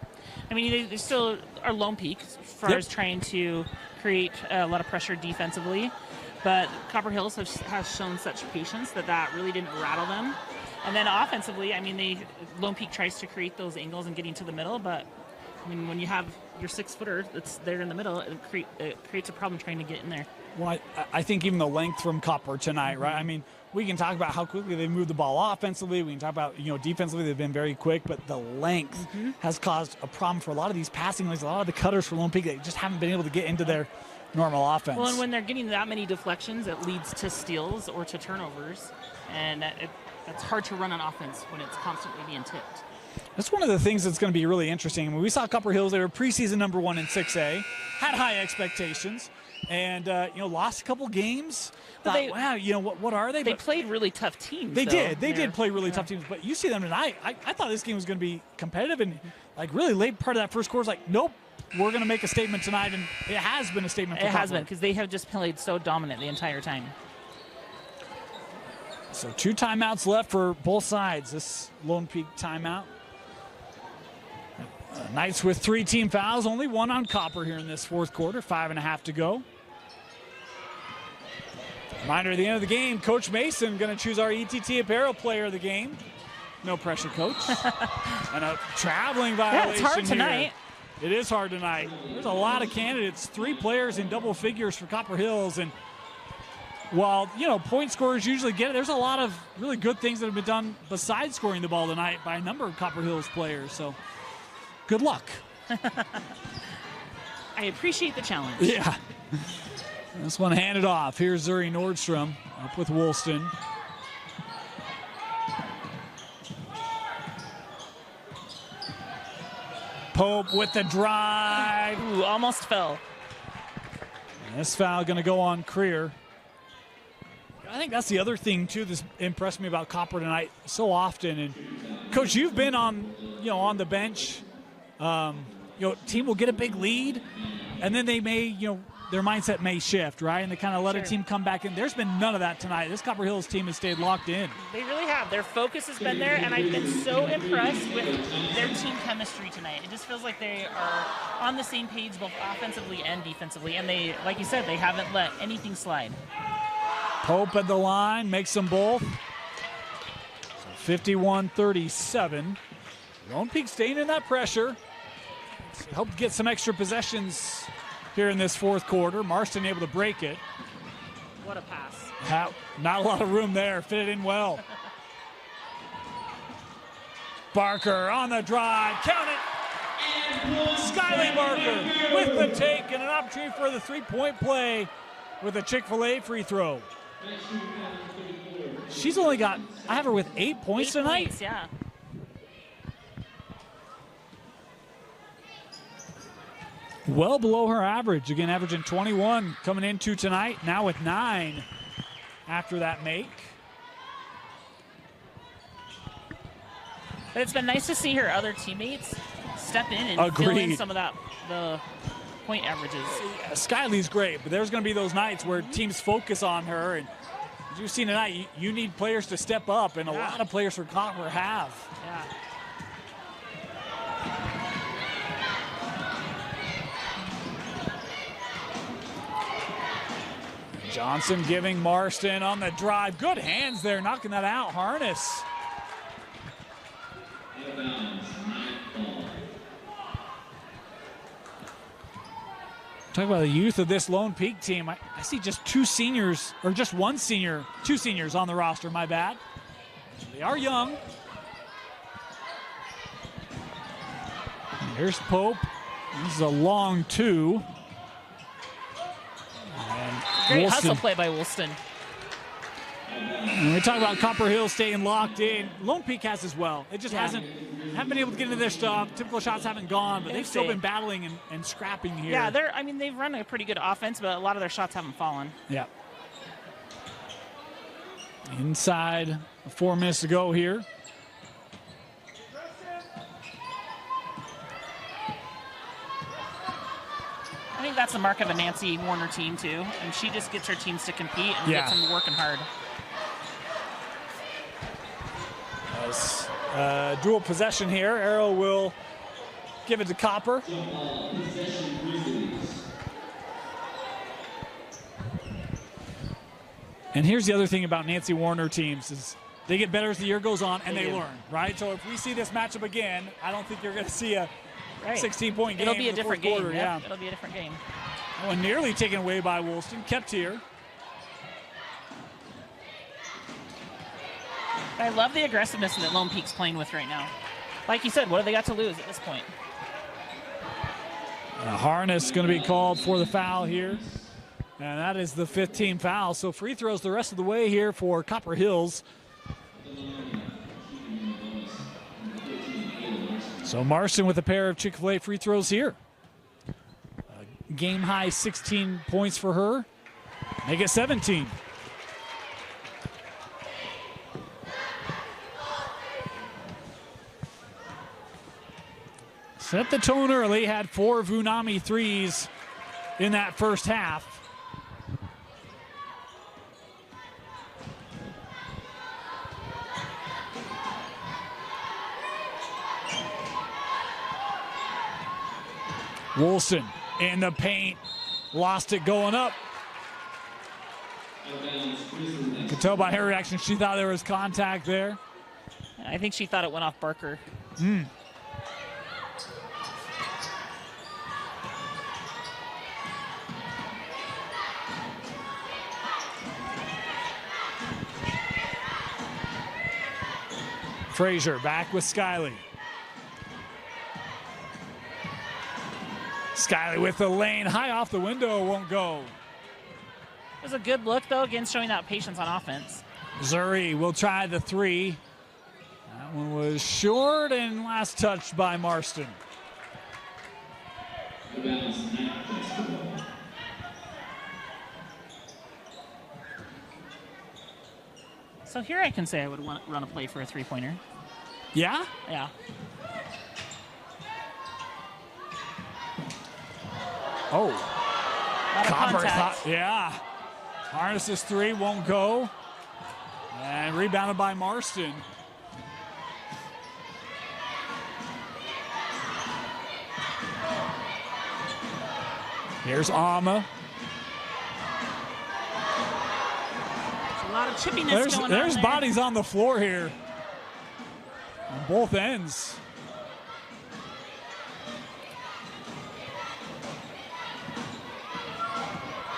Speaker 2: I mean, they still are lone peak as far as trying to create a lot of pressure defensively, but Copper Hills has shown such patience that really didn't rattle them. And then offensively, I mean, Lone Peak tries to create those angles and getting to the middle, but I mean, when you have your 6-footer that's there in the middle, it creates a problem trying to get in there.
Speaker 1: Well, I think even the length from Copper tonight, right? I mean, we can talk about how quickly they move the ball offensively. We can talk about, defensively they've been very quick, but the length has caused a problem for a lot of these passing lanes. A lot of the cutters for Lone Peak, they just haven't been able to get into their normal offense.
Speaker 2: Well, and when they're getting that many deflections, it leads to steals or to turnovers, and that's hard to run on offense when it's constantly being tipped.
Speaker 1: That's one of the things that's going to be really interesting. When we saw Copper Hills, they were preseason #1 in 6A, had high expectations, and lost a couple games. Thought, wow, what are they?
Speaker 2: They played really tough teams.
Speaker 1: They did play really tough teams. But you see them tonight. I thought this game was going to be competitive, and really late part of that first quarter was like, nope, we're going to make a statement tonight, and it has been a statement.
Speaker 2: It has been, because they have just played so dominant the entire time.
Speaker 1: So 2 timeouts left for both sides. This Lone Peak timeout. Knights with 3 team fouls, only 1 on Copper here in this fourth quarter, 5.5 to go. Reminder at the end of the game, Coach Mason going to choose our ETT Apparel player of the game. No pressure, Coach. And a traveling violation.
Speaker 2: Yeah, it's hard tonight.
Speaker 1: It is hard tonight. There's a lot of candidates, 3 players in double figures for Copper Hills. And while, point scorers usually get it, there's a lot of really good things that have been done besides scoring the ball tonight by a number of Copper Hills players. So good luck.
Speaker 2: I appreciate the challenge.
Speaker 1: Yeah. This one handed off. Here's Zuri Nordstrom up with Woolston. Pope with the drive.
Speaker 2: Ooh, almost fell.
Speaker 1: And this foul going to go on Creer. I think that's the other thing too that's impressed me about Copper tonight so often. And Coach, you've been on the bench. Team will get a big lead, and then they may, their mindset may shift, right? And they kind of let a team come back in. There's been none of that tonight. This Copper Hills team has stayed locked in.
Speaker 2: They really have. Their focus has been there, and I've been so impressed with their team chemistry tonight. It just feels like they are on the same page both offensively and defensively, and they, like you said, they haven't let anything slide.
Speaker 1: Pope at the line, makes them both. So 51-37. Lone Peak staying in that pressure. Hope to get some extra possessions here in this fourth quarter. Marston able to break it.
Speaker 2: What a pass.
Speaker 1: Not a lot of room there. Fit it in well. Barker on the drive. Count it. Skyly Barker with the take and an opportunity for the 3-point play with a Chick-fil-A free throw. She's only got, I have her with 8 points tonight.
Speaker 2: Points, yeah.
Speaker 1: Well below her average. Again, averaging 21 coming into tonight. Now with 9 after that make.
Speaker 2: But it's been nice to see her other teammates step in and fill in some of the point averages.
Speaker 1: Yeah, Skyly's great, but there's going to be those nights where teams focus on her. And as you've seen tonight, you need players to step up, and a lot of players for Copper have.
Speaker 2: Yeah.
Speaker 1: Johnson giving Marston on the drive. Good hands there, knocking that out. Harness. Talk about the youth of this Lone Peak team. I see just 2 seniors, or just 1 senior, 2 seniors on the roster, my bad. They are young. Here's Pope. This is a long 2.
Speaker 2: Great hustle play by Woolston.
Speaker 1: When we talk about Copper Hill staying locked in, Lone Peak has as well. It just haven't been able to get into their stuff. Typical shots haven't gone, but they've still been battling and scrapping here.
Speaker 2: Yeah, they've run a pretty good offense, but a lot of their shots haven't fallen.
Speaker 1: Yeah. Inside, 4 minutes to go here.
Speaker 2: I think think that's the mark of a Nancy Warner team, too. And she just gets her teams to compete and gets them working hard.
Speaker 1: Dual possession here. Arrow will give it to Copper. And here's the other thing about Nancy Warner teams is they get better as the year goes on, and they learn, right? So if we see this matchup again, I don't think you're going to see a 16-point game.
Speaker 2: It'll be a different game.
Speaker 1: Quarter, yeah.
Speaker 2: It'll be a different game.
Speaker 1: Well, nearly taken away by Woolston. Kept here.
Speaker 2: I love the aggressiveness that Lone Peak's playing with right now. Like you said, what do they got to lose at this point?
Speaker 1: Harness going to be called for the foul here. And that is the 15th foul. So free throws the rest of the way here for Copper Hills. So Marston with a pair of Chick-fil-A free throws here. Game high 16 points for her. Make it 17. Set the tone early, had 4 Vunami threes in that first half. Woolston in the paint, lost it going up. You could tell by her reaction she thought there was contact there.
Speaker 2: I think she thought it went off Barker.
Speaker 1: Frazier back with Skiley. Skiley with the lane, high off the window, won't go.
Speaker 2: It was a good look, though, again, showing that patience on offense.
Speaker 1: Zuri will try the 3. That one was short and last touched by Marston.
Speaker 2: So here I can say I would want run a play for a three-pointer.
Speaker 1: Yeah?
Speaker 2: Yeah.
Speaker 1: Oh.
Speaker 2: Copper
Speaker 1: thought, yeah. Harness's 3 won't go. And rebounded by Marston. Here's Alma.
Speaker 2: A lot of chippiness going on there.
Speaker 1: There's bodies on the floor here on both ends.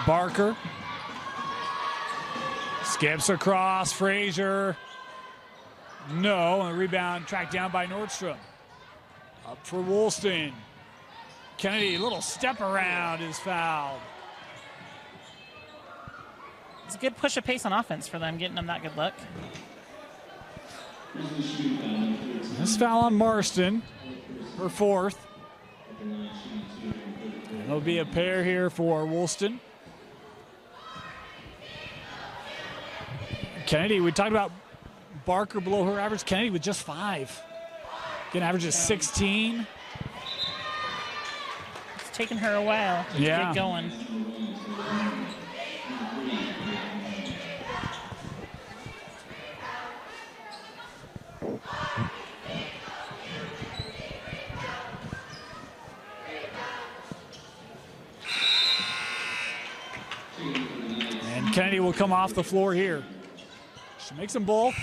Speaker 1: Barker skips across. Frazier. No, and the rebound tracked down by Nordstrom. Up for Woolston. Kennedy, a little step around is fouled.
Speaker 2: It's a good push of pace on offense for them, getting them that good look.
Speaker 1: This foul on Marston, her 4th. There'll be a pair here for Woolston. Kennedy, we talked about Barker below her average. Kennedy with just 5. Again, averages 16.
Speaker 2: It's taken her a while to get going.
Speaker 1: And Kennedy will come off the floor here. She makes them both.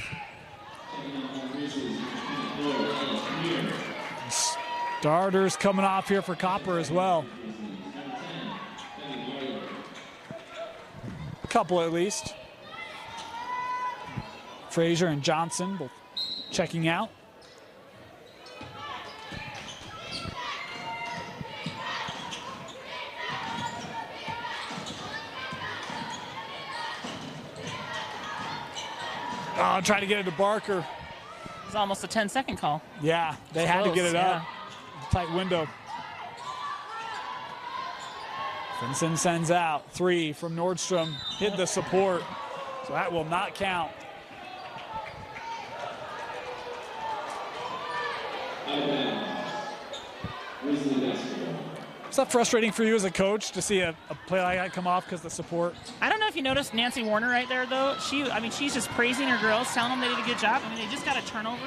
Speaker 1: Starters coming off here for Copper as well. A couple at least. Frazier and Johnson both checking out. Oh, trying to get it to Barker.
Speaker 2: It's almost a 10-second call.
Speaker 1: Yeah, they had to get it up. Tight window. Finson sends out 3 from Nordstrom. Hit the support, so that will not count. Is that frustrating for you as a coach to see a play like that come off because of the support?
Speaker 2: I don't know if you noticed Nancy Warner right there, though. She's just praising her girls, telling them they did a good job. They just got a turnover.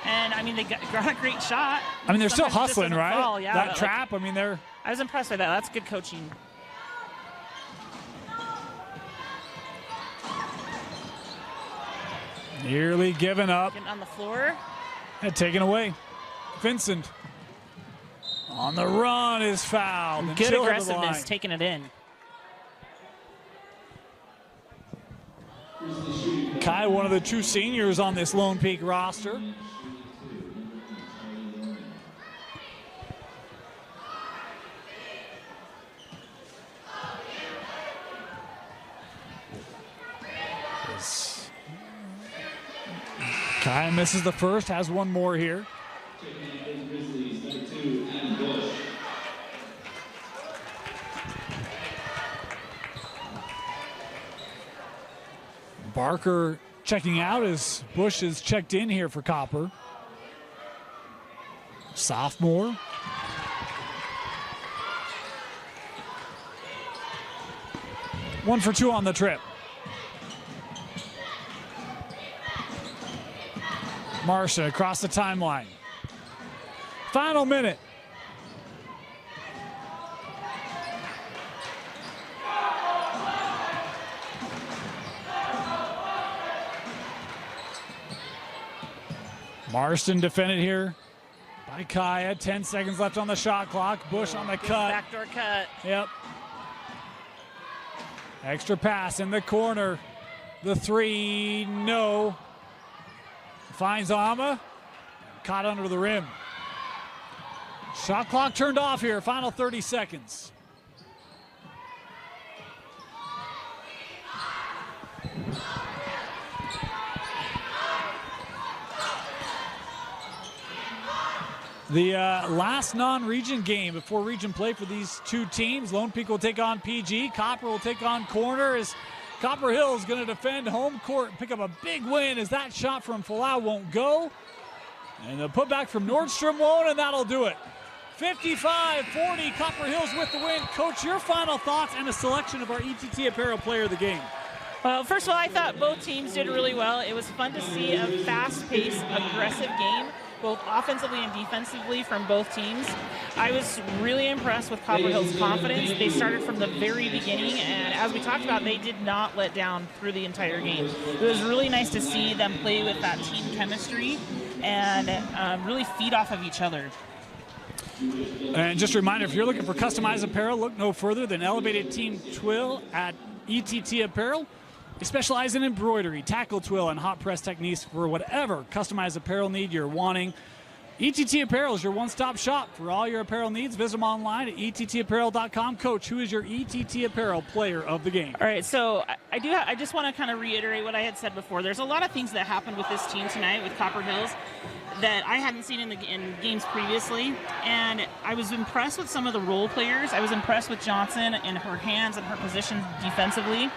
Speaker 2: And, they got a great shot.
Speaker 1: They're still hustling, right?
Speaker 2: Fall, yeah,
Speaker 1: that trap, they're...
Speaker 2: I was impressed by that. That's good coaching.
Speaker 1: Nearly given up.
Speaker 2: Getting on the floor.
Speaker 1: And taken away. Vincent on the run is fouled.
Speaker 2: Good aggressiveness, taking it in.
Speaker 1: Kai, one of the true seniors on this Lone Peak roster. Kai misses the first, has one more here. Barker checking out as Bush is checked in here for Copper. Sophomore. One for two on the trip. Marcia across the timeline. Final minute. Marston defended here by Kaya. 10 seconds left on the shot clock. Bush on the cut.
Speaker 2: Backdoor cut.
Speaker 1: Yep. Extra pass in the corner. The three, no. Finds Ama. Caught under the rim. Shot clock turned off here. Final 30 seconds. The last non-region game before region play for these two teams. Lone Peak will take on PG. Copper will take on Corner as Copper Hill is going to defend home court and pick up a big win as that shot from Falau won't go. And the putback from Nordstrom won't, and that'll do it. 55-40, Copper Hill's with the win. Coach, your final thoughts and a selection of our ETT Apparel Player of the Game.
Speaker 2: Well, first of all, I thought both teams did really well. It was fun to see a fast-paced, aggressive game, both offensively and defensively from both teams. I was really impressed with Copper Hill's confidence. They started from the very beginning, and as we talked about, they did not let down through the entire game. It was really nice to see them play with that team chemistry and really feed off of each other.
Speaker 1: And just a reminder, if you're looking for customized apparel, look no further than Elevated Team Twill at ETT Apparel. They specialize in embroidery, tackle twill, and hot press techniques for whatever customized apparel need you're wanting. ETT Apparel is your one-stop shop for all your apparel needs. Visit them online at ettapparel.com. Coach, who is your ETT Apparel Player of the Game?
Speaker 2: All right, so I just want to kind of reiterate what I had said before. There's a lot of things that happened with this team tonight with Copper Hills that I hadn't seen in games previously, and I was impressed with some of the role players. I was impressed with Johnson and her hands and her position defensively.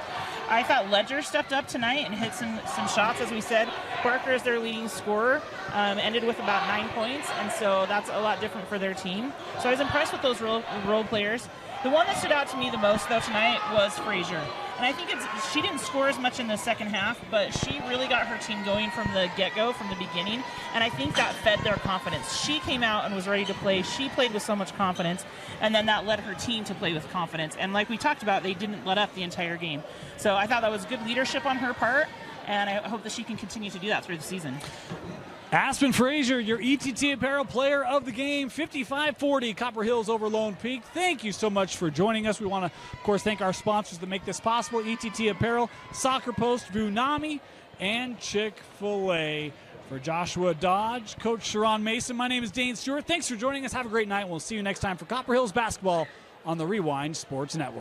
Speaker 2: I thought Ledger stepped up tonight and hit some shots, as we said. Barker is their leading scorer, ended with about 9 points, and so that's a lot different for their team. So I was impressed with those role players. The one that stood out to me the most, though, tonight was Frazier. And I think she didn't score as much in the second half, but she really got her team going from the get-go, from the beginning, and I think that fed their confidence. She came out and was ready to play. She played with so much confidence, and then that led her team to play with confidence. And like we talked about, they didn't let up the entire game. So I thought that was good leadership on her part, and I hope that she can continue to do that through the season.
Speaker 1: Aspen Frazier, your ETT Apparel Player of the Game, 55-40, Copper Hills over Lone Peak. Thank you so much for joining us. We want to, of course, thank our sponsors that make this possible, ETT Apparel, Soccer Post, Vunami, and Chick-fil-A. For Joshua Dodge, Coach Sharon Mason, my name is Dane Stewart. Thanks for joining us. Have a great night. We'll see you next time for Copper Hills basketball on the Rewind Sports Network.